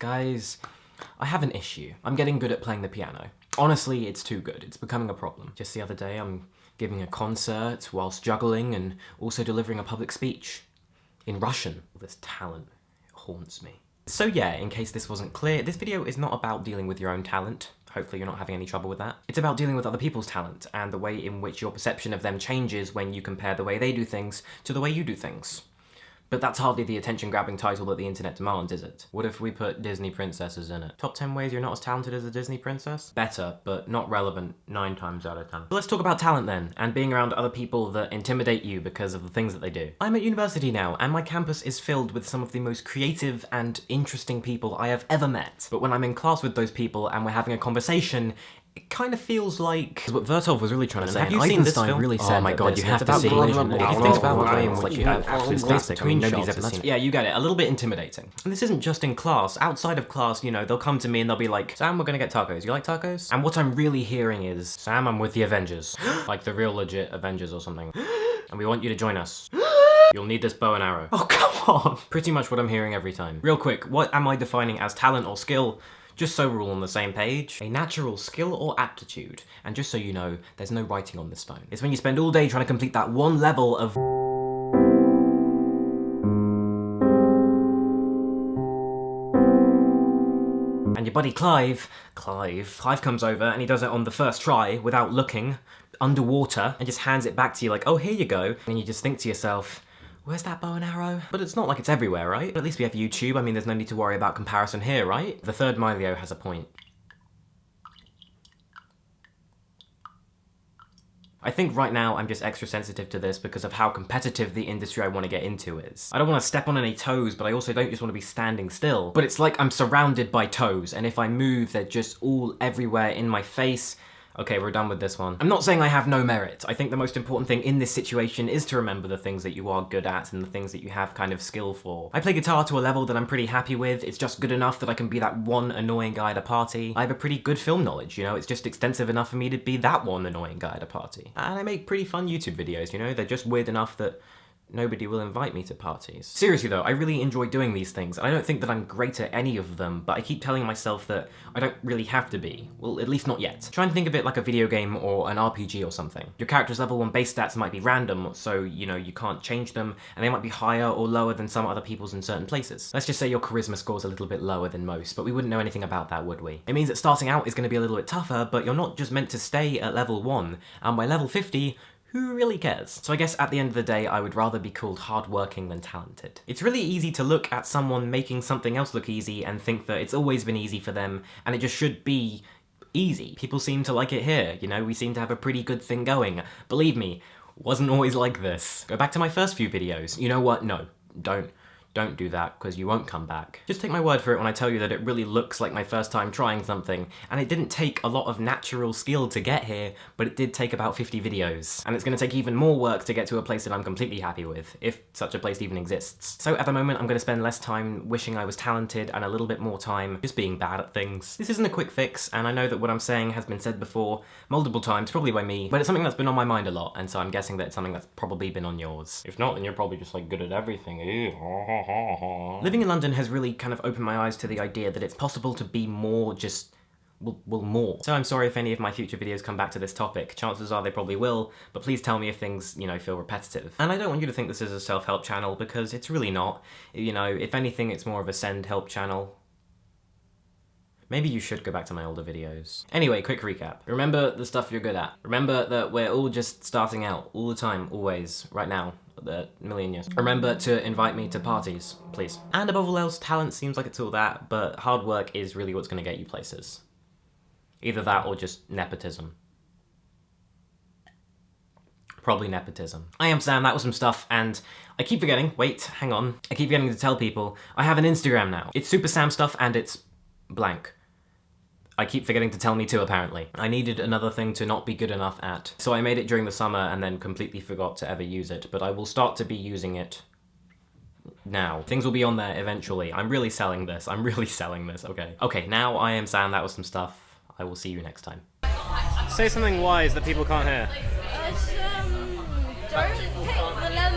Guys, I have an issue. I'm getting good at playing the piano. Honestly, it's too good. It's becoming a problem. Just the other day, I'm giving a concert whilst juggling and also delivering a public speech in Russian. This talent haunts me. So yeah, in case this wasn't clear, this video is not about dealing with your own talent. Hopefully you're not having any trouble with that. It's about dealing with other people's talent and the way in which your perception of them changes when you compare the way they do things to the way you do things. But that's hardly the attention-grabbing title that the internet demands, is it? What if we put Disney princesses in it? Top 10 ways you're not as talented as a Disney princess? Better, but not relevant 9 times out of 10. But let's talk about talent then, and being around other people that intimidate you because of the things that they do. I'm at university now, and my campus is filled with some of the most creative and interesting people I have ever met. But when I'm in class with those people and we're having a conversation, it kind of feels like what Vertov was really trying to say. Have you seen this film? Really said, oh my god, you have to see it. If you think about the way in which you have absolute classic, I mean, nobody's ever seen it. Yeah, you get it. A little bit intimidating. And this isn't just in class. Outside of class, you know, they'll come to me and they'll be like, Sam, we're gonna get tacos. You like tacos? And what I'm really hearing is, Sam, I'm with the Avengers. Like the real legit Avengers or something. And we want you to join us. You'll need this bow and arrow. Oh, come on! Pretty much what I'm hearing every time. Real quick, what am I defining as talent or skill? Just so we're all on the same page, a natural skill or aptitude, and just so you know, there's no writing on this phone. It's when you spend all day trying to complete that one level of and your buddy Clive comes over and he does it on the first try without looking, underwater, and just hands it back to you like, oh, here you go. And you just think to yourself, where's that bow and arrow? But it's not like it's everywhere, right? But at least we have YouTube. I mean, there's no need to worry about comparison here, right? The third Milio has a point. I think right now I'm just extra sensitive to this because of how competitive the industry I want to get into is. I don't want to step on any toes, but I also don't just want to be standing still. But it's like I'm surrounded by toes, and if I move, they're just all everywhere in my face. Okay, we're done with this one. I'm not saying I have no merit. I think the most important thing in this situation is to remember the things that you are good at and the things that you have kind of skill for. I play guitar to a level that I'm pretty happy with. It's just good enough that I can be that one annoying guy at a party. I have a pretty good film knowledge, you know? It's just extensive enough for me to be that one annoying guy at a party. And I make pretty fun YouTube videos, you know? They're just weird enough that nobody will invite me to parties. Seriously though, I really enjoy doing these things, and I don't think that I'm great at any of them, but I keep telling myself that I don't really have to be. Well, at least not yet. Try and think of it like a video game or an RPG or something. Your character's level 1 base stats might be random, so, you know, you can't change them, and they might be higher or lower than some other people's in certain places. Let's just say your charisma score's a little bit lower than most, but we wouldn't know anything about that, would we? It means that starting out is going to be a little bit tougher, but you're not just meant to stay at level 1, and by level 50, who really cares? So I guess at the end of the day, I would rather be called hardworking than talented. It's really easy to look at someone making something else look easy and think that it's always been easy for them, and it just should be easy. People seem to like it here, you know, we seem to have a pretty good thing going. Believe me, wasn't always like this. Go back to my first few videos. You know what? No, don't do that, because you won't come back. Just take my word for it when I tell you that it really looks like my first time trying something, and it didn't take a lot of natural skill to get here, but it did take about 50 videos. And it's gonna take even more work to get to a place that I'm completely happy with, if such a place even exists. So at the moment, I'm gonna spend less time wishing I was talented and a little bit more time just being bad at things. This isn't a quick fix, and I know that what I'm saying has been said before multiple times, probably by me, but it's something that's been on my mind a lot, and so I'm guessing that it's something that's probably been on yours. If not, then you're probably just like good at everything. Living in London has really kind of opened my eyes to the idea that it's possible to be more just, well, more. So I'm sorry if any of my future videos come back to this topic. Chances are they probably will, but please tell me if things, you know, feel repetitive. And I don't want you to think this is a self-help channel, because it's really not. You know, if anything, it's more of a send-help channel. Maybe you should go back to my older videos. Anyway, quick recap. Remember the stuff you're good at. Remember that we're all just starting out, all the time, always, right now. A million years. Remember to invite me to parties, please. And above all else, talent seems like it's all that, but hard work is really what's gonna get you places. Either that or just nepotism. Probably nepotism. I am Sam, that was some stuff, and I keep forgetting, wait, hang on. I keep forgetting to tell people, I have an Instagram now. It's Super Sam Stuff and it's blank. I keep forgetting to tell me too, apparently. I needed another thing to not be good enough at, so I made it during the summer and then completely forgot to ever use it, but I will start to be using it now. Things will be on there eventually. I'm really selling this, okay. Okay, now I am Sam, that was some stuff. I will see you next time. Say something wise that people can't hear. Don't pick the level